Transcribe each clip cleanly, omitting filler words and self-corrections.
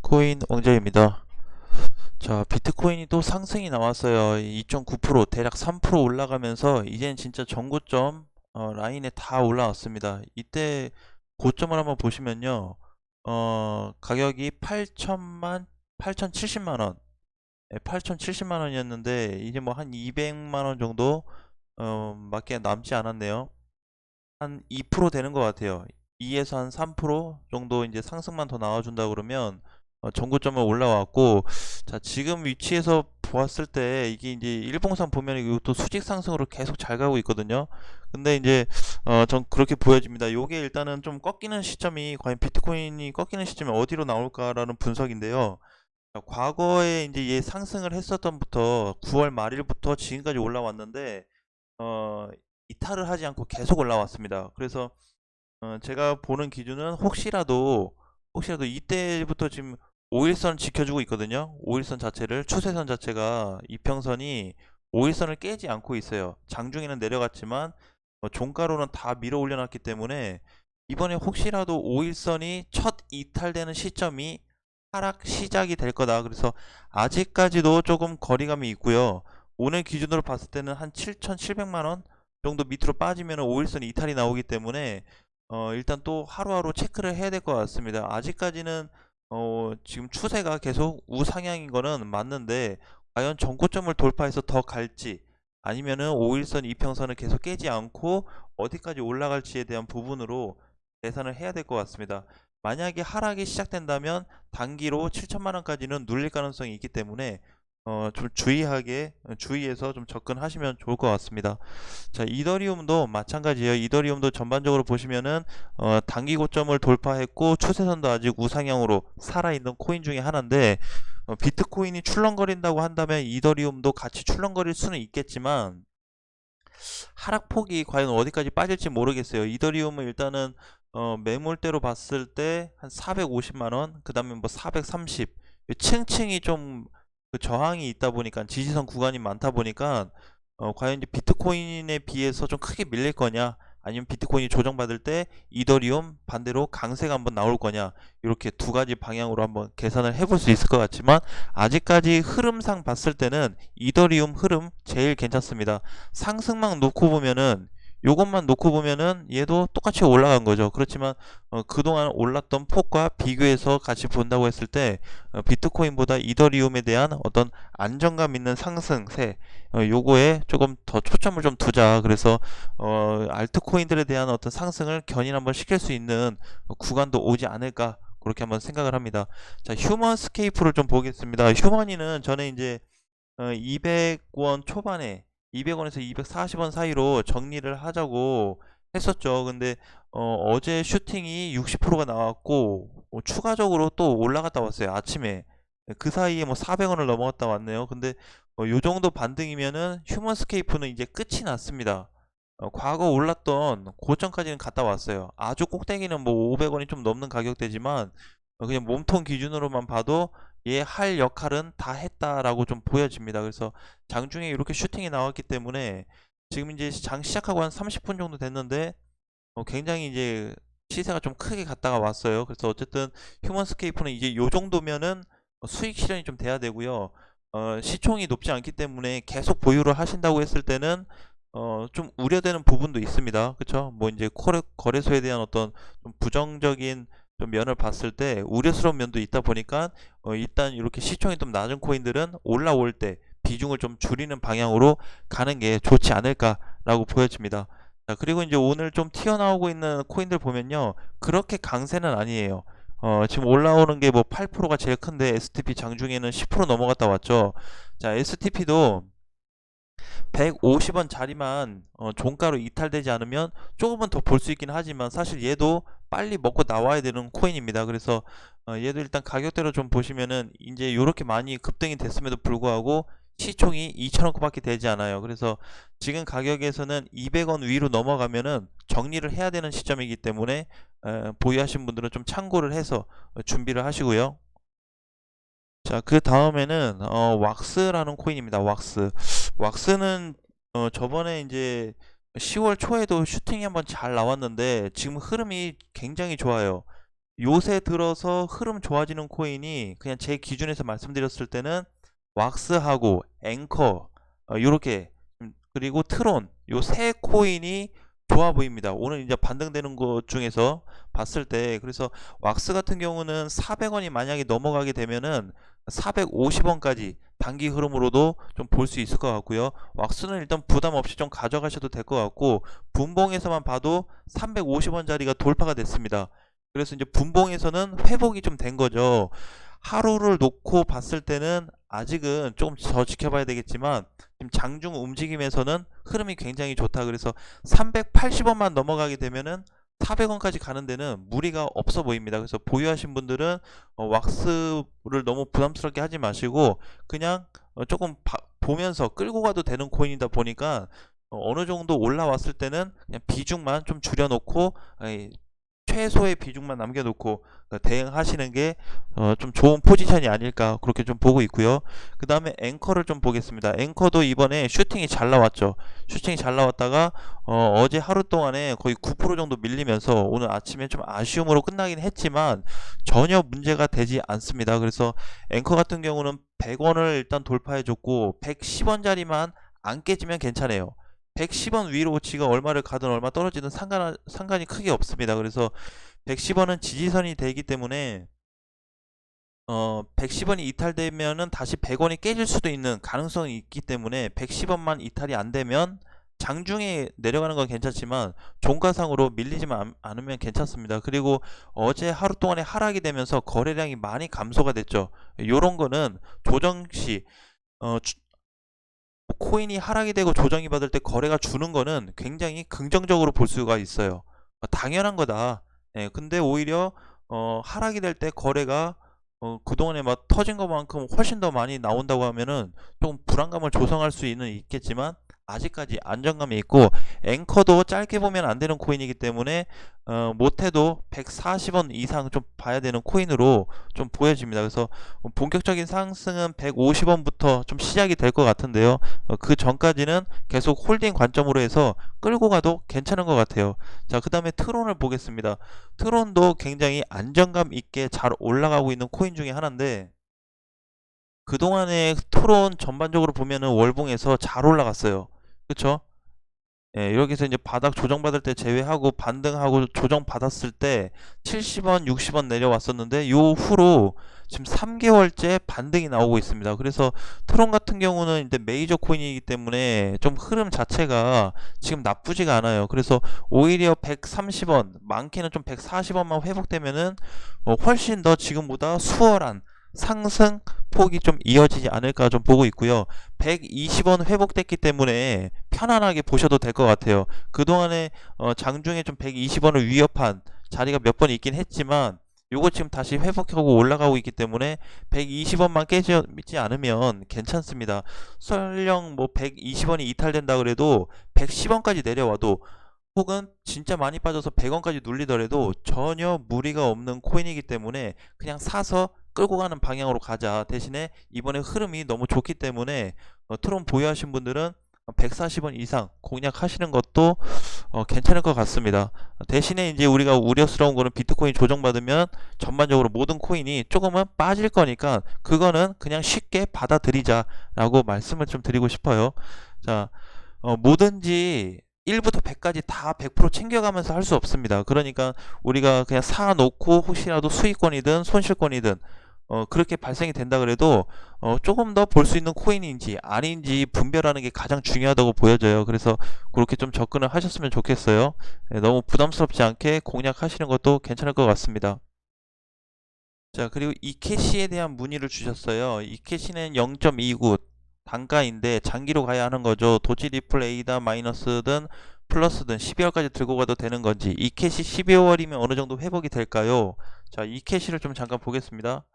비트코인 왕자입니다. 자, 비트코인이 또 상승이 나왔어요. 2.9% 대략 3% 올라가면서 이젠 진짜 전고점 라인에 다 올라왔습니다. 이때 고점을 한번 보시면요. 가격이 8,070만 원. 8,070만 원이었는데 이제 뭐 한 200만 원 정도 밖에 남지 않았네요. 한 2% 되는 것 같아요. 2에서 한 3% 정도 이제 상승만 더 나와준다 그러면 전고점을 올라왔고, 자, 지금 위치에서 보았을 때 이게 이제 일봉상 보면 이것도 수직 상승으로 계속 잘 가고 있거든요. 근데 이제 전 그렇게 보여집니다. 요게 일단은 좀 꺾이는 시점이, 과연 비트코인이 꺾이는 시점이 어디로 나올까라는 분석인데요. 자, 과거에 이제 얘 상승을 했었던부터 9월 말일부터 지금까지 올라왔는데 어, 이탈을 하지 않고 계속 올라왔습니다. 그래서 제가 보는 기준은 혹시라도 이때부터 지금 5일선 지켜주고 있거든요. 5일선 자체를, 추세선 자체가, 이평선이 5일선을 깨지 않고 있어요. 장중에는 내려갔지만 종가로는 다 밀어 올려놨기 때문에 이번에 혹시라도 5일선이 첫 이탈되는 시점이 하락 시작이 될 거다. 그래서 아직까지도 조금 거리감이 있고요. 오늘 기준으로 봤을 때는 한 7,700만 원 정도 밑으로 빠지면 5일선 이탈이 나오기 때문에 일단 또 하루하루 체크를 해야 될 것 같습니다. 아직까지는 지금 추세가 계속 우상향인 거는 맞는데, 과연 전고점을 돌파해서 더 갈지, 아니면은 5일선 이평선을 계속 깨지 않고 어디까지 올라갈지에 대한 부분으로 계산을 해야 될 것 같습니다. 만약에 하락이 시작된다면 단기로 7천만 원까지는 눌릴 가능성이 있기 때문에 좀 주의해서 좀 접근하시면 좋을 것 같습니다. 자, 이더리움도 마찬가지예요. 이더리움도 전반적으로 보시면은 단기 고점을 돌파했고 추세선도 아직 우상향으로 살아있는 코인 중에 하나인데, 비트코인이 출렁거린다고 한다면 이더리움도 같이 출렁거릴 수는 있겠지만 하락폭이 과연 어디까지 빠질지 모르겠어요. 이더리움은 일단은 매물대로 봤을 때 한 450만 원, 그 다음에 뭐 430, 층층이 좀 그 저항이 있다 보니까, 지지선 구간이 많다 보니까 과연 이제 비트코인에 비해서 좀 크게 밀릴 거냐, 아니면 비트코인이 조정받을 때 이더리움 반대로 강세가 한번 나올 거냐, 이렇게 두 가지 방향으로 한번 계산을 해볼 수 있을 것 같지만, 아직까지 흐름상 봤을 때는 이더리움 흐름 제일 괜찮습니다. 상승만 놓고 보면은, 요것만 놓고 보면은 얘도 똑같이 올라간 거죠. 그렇지만 그동안 올랐던 폭과 비교해서 같이 본다고 했을 때 비트코인보다 이더리움에 대한 어떤 안정감 있는 상승세, 요거에 조금 더 초점을 좀 두자. 그래서 알트코인들에 대한 어떤 상승을 견인 한번 시킬 수 있는 구간도 오지 않을까, 그렇게 한번 생각을 합니다. 자, 휴먼 스케이프를 좀 보겠습니다. 휴먼이는 전에 이제 200원 초반에, 200원에서 240원 사이로 정리를 하자고 했었죠. 근데 어제 슈팅이 60%가 나왔고 추가적으로 또 올라갔다 왔어요. 아침에. 그 사이에 뭐 400원을 넘어갔다 왔네요. 근데 요 정도 반등이면은 휴먼스케이프는 이제 끝이 났습니다. 과거 올랐던 고점까지는 갔다 왔어요. 아주 꼭대기는 뭐 500원이 좀 넘는 가격대지만 그냥 몸통 기준으로만 봐도 얘 할 역할은 다 했다라고 좀 보여집니다. 그래서 장중에 이렇게 슈팅이 나왔기 때문에 지금 이제 장 시작하고 한 30분 정도 됐는데 굉장히 이제 시세가 좀 크게 갔다가 왔어요. 그래서 어쨌든 휴먼스케이프는 이제 요 정도면은 수익 실현이 좀 돼야 되고요. 시총이 높지 않기 때문에 계속 보유를 하신다고 했을 때는 좀 우려되는 부분도 있습니다. 그쵸? 뭐 이제 거래소에 대한 어떤 좀 부정적인 좀 면을 봤을 때 우려스러운 면도 있다 보니까 일단 이렇게 시총이 좀 낮은 코인들은 올라올 때 비중을 좀 줄이는 방향으로 가는 게 좋지 않을까라고 보여집니다. 자, 그리고 이제 오늘 좀 튀어나오고 있는 코인들 보면요, 그렇게 강세는 아니에요. 지금 올라오는 게 뭐 8%가 제일 큰데 STP 장중에는 10% 넘어갔다 왔죠. 자, STP도 150원 자리만 종가로 이탈되지 않으면 조금은 더 볼 수 있긴 하지만, 사실 얘도 빨리 먹고 나와야 되는 코인입니다. 그래서 얘도 일단 가격대로 좀 보시면은 이제 이렇게 많이 급등이 됐음에도 불구하고 시총이 2,000원밖에 되지 않아요. 그래서 지금 가격에서는 200원 위로 넘어가면은 정리를 해야 되는 시점이기 때문에 보유하신 분들은 좀 참고를 해서 준비를 하시고요. 자, 그 다음에는 왁스라는 코인입니다. 왁스는 저번에 이제 10월 초에도 슈팅이 한번 잘 나왔는데 지금 흐름이 굉장히 좋아요. 요새 들어서 흐름 좋아지는 코인이 그냥 제 기준에서 말씀드렸을 때는 왁스하고 앵커 요렇게 그리고 트론 요 세 코인이 좋아 보입니다. 오늘 이제 반등되는 것 중에서 봤을 때 그래서 왁스 같은 경우는 400원이 만약에 넘어가게 되면은 450원까지 단기 흐름으로도 좀 볼 수 있을 것 같고요. 왁스는 일단 부담 없이 좀 가져가셔도 될 것 같고 분봉에서만 봐도 350원짜리가 돌파가 됐습니다. 그래서 이제 분봉에서는 회복이 좀 된 거죠. 하루를 놓고 봤을 때는 아직은 조금 더 지켜봐야 되겠지만 지금 장중 움직임에서는 흐름이 굉장히 좋다. 그래서 380원만 넘어가게 되면은 400원까지 가는 데는 무리가 없어 보입니다. 그래서 보유하신 분들은 왁스를 너무 부담스럽게 하지 마시고 그냥 조금 보면서 끌고 가도 되는 코인이다 보니까 어느 정도 올라왔을 때는 그냥 비중만 좀 줄여놓고 최소의 비중만 남겨놓고 대응하시는 게 좀 좋은 포지션이 아닐까 그렇게 좀 보고 있고요. 그 다음에 앵커를 좀 보겠습니다. 앵커도 이번에 슈팅이 잘 나왔죠. 슈팅이 잘 나왔다가 어제 하루 동안에 거의 9% 정도 밀리면서 오늘 아침에 좀 아쉬움으로 끝나긴 했지만 전혀 문제가 되지 않습니다. 그래서 앵커 같은 경우는 100원을 일단 돌파해줬고 110원짜리만 안 깨지면 괜찮아요. 110원 위로 지가 얼마를 가든 얼마 떨어지든 상관이 크게 없습니다. 그래서 110원은 지지선이 되기 때문에 110원이 이탈되면은 다시 100원이 깨질 수도 있는 가능성이 있기 때문에 110원만 이탈이 안 되면 장중에 내려가는 건 괜찮지만 종가상으로 밀리지만 않으면 괜찮습니다. 그리고 어제 하루 동안에 하락이 되면서 거래량이 많이 감소가 됐죠. 요런 거는 조정시 코인이 하락이 되고 조정이 받을 때 거래가 주는 거는 굉장히 긍정적으로 볼 수가 있어요. 당연한 거다. 예, 근데 오히려 하락이 될 때 거래가 그동안에 막 터진 것만큼 훨씬 더 많이 나온다고 하면은 좀 불안감을 조성할 수 있겠지만 아직까지 안정감이 있고 앵커도 짧게 보면 안 되는 코인이기 때문에 못해도 140원 이상 좀 봐야 되는 코인으로 좀 보여집니다. 그래서 본격적인 상승은 150원부터 좀 시작이 될 것 같은데요. 그 전까지는 계속 홀딩 관점으로 해서 끌고 가도 괜찮은 것 같아요. 자, 그 다음에 트론을 보겠습니다. 트론도 굉장히 안정감 있게 잘 올라가고 있는 코인 중에 하나인데 그동안에 트론 전반적으로 보면은 월봉에서 잘 올라갔어요. 그쵸? 예, 여기서 이제 바닥 조정받을 때 제외하고 반등하고 조정받았을 때 70원, 60원 내려왔었는데 요 후로 지금 3개월째 반등이 나오고 있습니다. 그래서 트론 같은 경우는 이제 메이저 코인이기 때문에 좀 흐름 자체가 지금 나쁘지가 않아요. 그래서 오히려 130원, 많게는 좀 140원만 회복되면은 훨씬 더 지금보다 수월한 상승 폭이 좀 이어지지 않을까 좀 보고 있고요. 120원 회복됐기 때문에 편안하게 보셔도 될 것 같아요. 그동안에 장중에 좀 120원을 위협한 자리가 몇 번 있긴 했지만 요거 지금 다시 회복하고 올라가고 있기 때문에 120원만 깨지지 않으면 괜찮습니다. 설령 뭐 120원이 이탈된다 그래도 110원까지 내려와도 혹은 진짜 많이 빠져서 100원까지 눌리더라도 전혀 무리가 없는 코인이기 때문에 그냥 사서 끌고 가는 방향으로 가자. 대신에 이번에 흐름이 너무 좋기 때문에 트론 보유하신 분들은 140원 이상 공략하시는 것도 괜찮을 것 같습니다. 대신에 이제 우리가 우려스러운 거는 비트코인 조정받으면 전반적으로 모든 코인이 조금은 빠질 거니까 그거는 그냥 쉽게 받아들이자라고 말씀을 좀 드리고 싶어요. 자, 뭐든지 1부터 100까지 다 100% 챙겨가면서 할 수 없습니다. 그러니까 우리가 그냥 사놓고 혹시라도 수익권이든 손실권이든 그렇게 발생이 된다 그래도 조금 더 볼 수 있는 코인인지 아닌지 분별하는 게 가장 중요하다고 보여져요. 그래서 그렇게 좀 접근을 하셨으면 좋겠어요. 너무 부담스럽지 않게 공략하시는 것도 괜찮을 것 같습니다. 자, 그리고 이캐시에 대한 문의를 주셨어요. 이캐시는 0.29 단가인데 장기로 가야 하는 거죠. 도치 리플 A다 마이너스든 플러스든 12월까지 들고 가도 되는 건지 이캐시 12월이면 어느 정도 회복이 될까요? 자, 이캐시를 좀 잠깐 보겠습니다.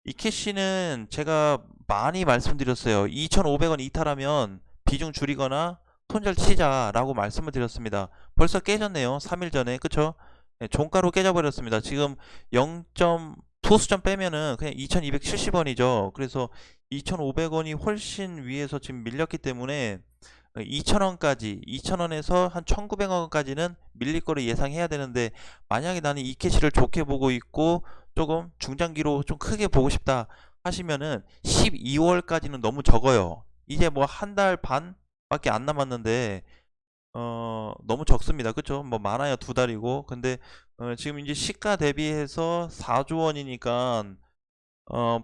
이캐시는 제가 많이 말씀드렸어요. 2,500원 이탈하면 비중 줄이거나 손절 치자라고 말씀을 드렸습니다. 벌써 깨졌네요. 3일 전에. 그쵸? 네, 종가로 깨져버렸습니다. 지금 0. 소수점 빼면은 그냥 2270원이죠. 그래서 2500원이 훨씬 위에서 지금 밀렸기 때문에 2,000원까지 2,000원에서 한 1,900원까지는 밀릴 거를 예상해야 되는데, 만약에 나는 이 캐시를 좋게 보고 있고 조금 중장기로 좀 크게 보고 싶다 하시면은 12월까지는 너무 적어요. 이제 뭐 한 달 반밖에 안 남았는데 너무 적습니다. 그쵸? 뭐 많아야 두 달이고. 근데 지금 이제 시가 대비해서 4조 원이니까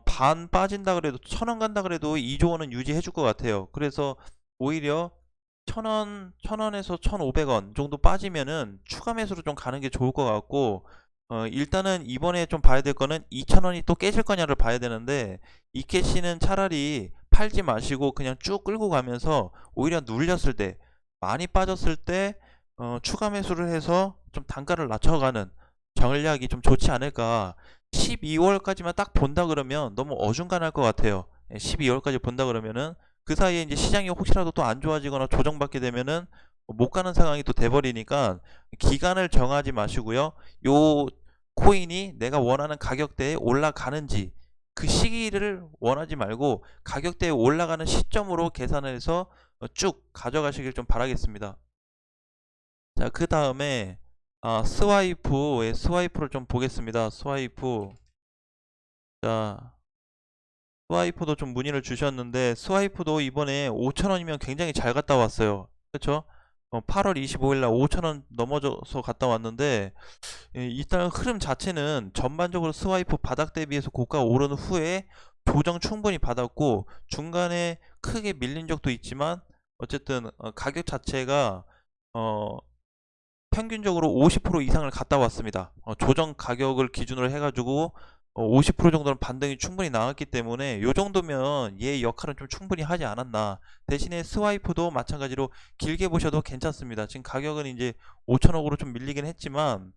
반 빠진다 그래도 1,000원 간다 그래도 2조 원은 유지해 줄 것 같아요. 그래서 오히려 1,000원, 1,000원에서 1,500원 정도 빠지면은 추가 매수로 좀 가는 게 좋을 것 같고, 일단은 이번에 좀 봐야 될 거는 2,000원이 또 깨질 거냐를 봐야 되는데, 이 캐시는 차라리 팔지 마시고 그냥 쭉 끌고 가면서 오히려 눌렸을 때, 많이 빠졌을 때 추가 매수를 해서 좀 단가를 낮춰가는 전략이 좀 좋지 않을까. 12월까지만 딱 본다 그러면 너무 어중간할 것 같아요. 12월까지 본다 그러면은 그 사이에 이제 시장이 혹시라도 또 안 좋아지거나 조정받게 되면은 못 가는 상황이 또 돼버리니까 기간을 정하지 마시고요. 요 코인이 내가 원하는 가격대에 올라가는지 그 시기를 원하지 말고 가격대에 올라가는 시점으로 계산을 해서 쭉 가져가시길 좀 바라겠습니다. 자, 그 다음에 스와이프를 좀 보겠습니다. 스와이프. 자, 스와이프도 좀 문의를 주셨는데, 스와이프도 이번에 5,000원이면 굉장히 잘 갔다 왔어요. 그쵸? 8월 25일날 5,000원 넘어져서 갔다 왔는데, 일단 흐름 자체는 전반적으로 스와이프 바닥 대비해서 고가 오른 후에 조정 충분히 받았고, 중간에 크게 밀린 적도 있지만, 어쨌든 가격 자체가 어, 평균적으로 50% 이상을 갔다 왔습니다. 조정 가격을 기준으로 해가지고 50% 정도는 반등이 충분히 나왔기 때문에 이 정도면 얘의 역할은 좀 충분히 하지 않았나. 대신에 스와이프도 마찬가지로 길게 보셔도 괜찮습니다. 지금 가격은 이제 5천억으로 좀 밀리긴 했지만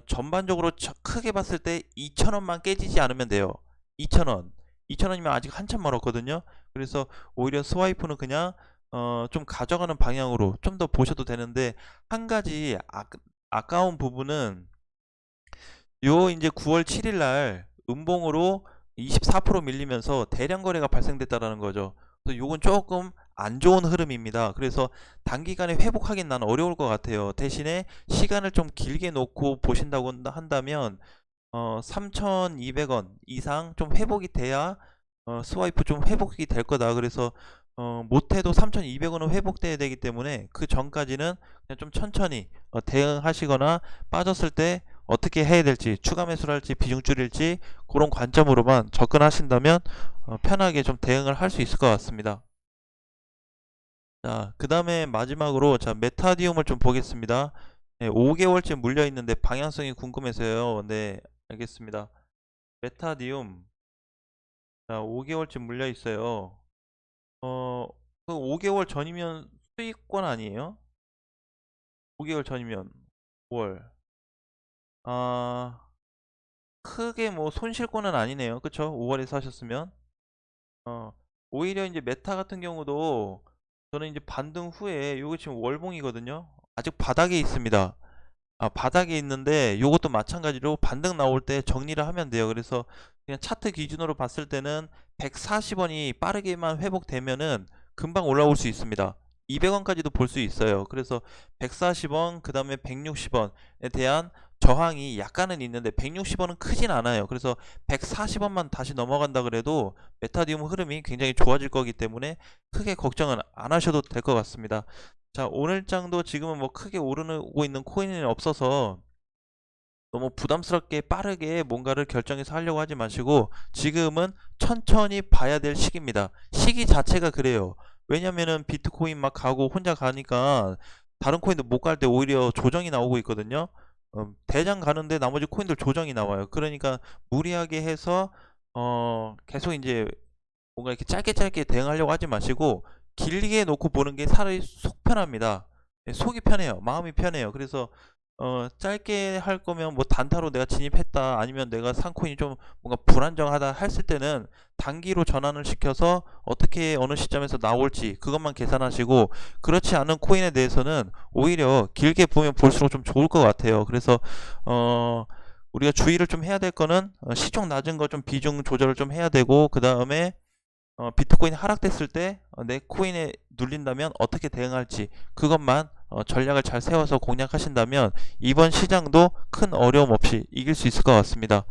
전반적으로 크게 봤을 때 2천원만 깨지지 않으면 돼요. 2천원 2천원이면 아직 한참 멀었거든요. 그래서 오히려 스와이프는 그냥 좀 가져가는 방향으로 좀 더 보셔도 되는데, 한 가지 아까운 부분은 요 이제 9월 7일 날 음봉으로 24% 밀리면서 대량 거래가 발생됐다라는 거죠. 그래서 요건 조금 안 좋은 흐름입니다. 그래서 단기간에 회복하긴 난 어려울 것 같아요. 대신에 시간을 좀 길게 놓고 보신다고 한다면 3,200원 이상 좀 회복이 돼야 스와이프 좀 회복이 될 거다. 그래서 못해도 3,200원은 회복돼야 되기 때문에 그 전까지는 그냥 좀 천천히 대응하시거나, 빠졌을 때 어떻게 해야 될지, 추가 매수를 할지 비중 줄일지 그런 관점으로만 접근하신다면 편하게 좀 대응을 할 수 있을 것 같습니다. 자, 그 다음에 마지막으로 자 메타디움을 좀 보겠습니다. 네, 5개월째 물려 있는데 방향성이 궁금해서요. 네, 알겠습니다. 메타디움, 자 5개월째 물려 있어요. 그 5개월 전이면 수익권 아니에요? 5개월 전이면 5월. 아, 크게 뭐 손실권은 아니네요. 그쵸? 5월에 사셨으면. 어, 오히려 이제 메타 같은 경우도 저는 이제 반등 후에 요거 지금 월봉이거든요. 아직 바닥에 있습니다. 바닥에 있는데 요것도 마찬가지로 반등 나올 때 정리를 하면 돼요. 그래서 그냥 차트 기준으로 봤을 때는 140원이 빠르게만 회복되면은 금방 올라올 수 있습니다. 200원까지도 볼 수 있어요. 그래서 140원, 그 다음에 160원에 대한 저항이 약간은 있는데 160원은 크진 않아요. 그래서 140원만 다시 넘어간다 그래도 메타디움 흐름이 굉장히 좋아질 거기 때문에 크게 걱정은 안 하셔도 될 것 같습니다. 자, 오늘 장도 지금은 뭐 크게 오르고 있는 코인은 없어서 너무 부담스럽게 빠르게 뭔가를 결정해서 하려고 하지 마시고, 지금은 천천히 봐야 될 시기입니다. 시기 자체가 그래요. 왜냐면은 비트코인 막 가고 혼자 가니까 다른 코인들 못 갈 때 오히려 조정이 나오고 있거든요. 대장 가는데 나머지 코인들 조정이 나와요. 그러니까 무리하게 해서 계속 이제 뭔가 이렇게 짧게 짧게 대응하려고 하지 마시고 길게 놓고 보는 게 차라리 속 편합니다. 예, 속이 편해요. 마음이 편해요. 그래서 짧게 할 거면 뭐 단타로 내가 진입했다, 아니면 내가 산 코인이 좀 뭔가 불안정하다 했을 때는 단기로 전환을 시켜서 어떻게 어느 시점에서 나올지 그것만 계산하시고, 그렇지 않은 코인에 대해서는 오히려 길게 보면 볼수록 좀 좋을 것 같아요. 그래서 우리가 주의를 좀 해야 될 거는 시총 낮은 거 좀 비중 조절을 좀 해야 되고, 그 다음에 비트코인이 하락됐을 때 내 코인에 눌린다면 어떻게 대응할지 그것만 전략을 잘 세워서 공략하신다면 이번 시장도 큰 어려움 없이 이길 수 있을 것 같습니다.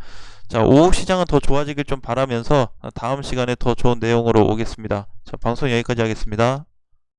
자, 오후 시장은 더 좋아지길 좀 바라면서 다음 시간에 더 좋은 내용으로 오겠습니다. 자, 방송 여기까지 하겠습니다.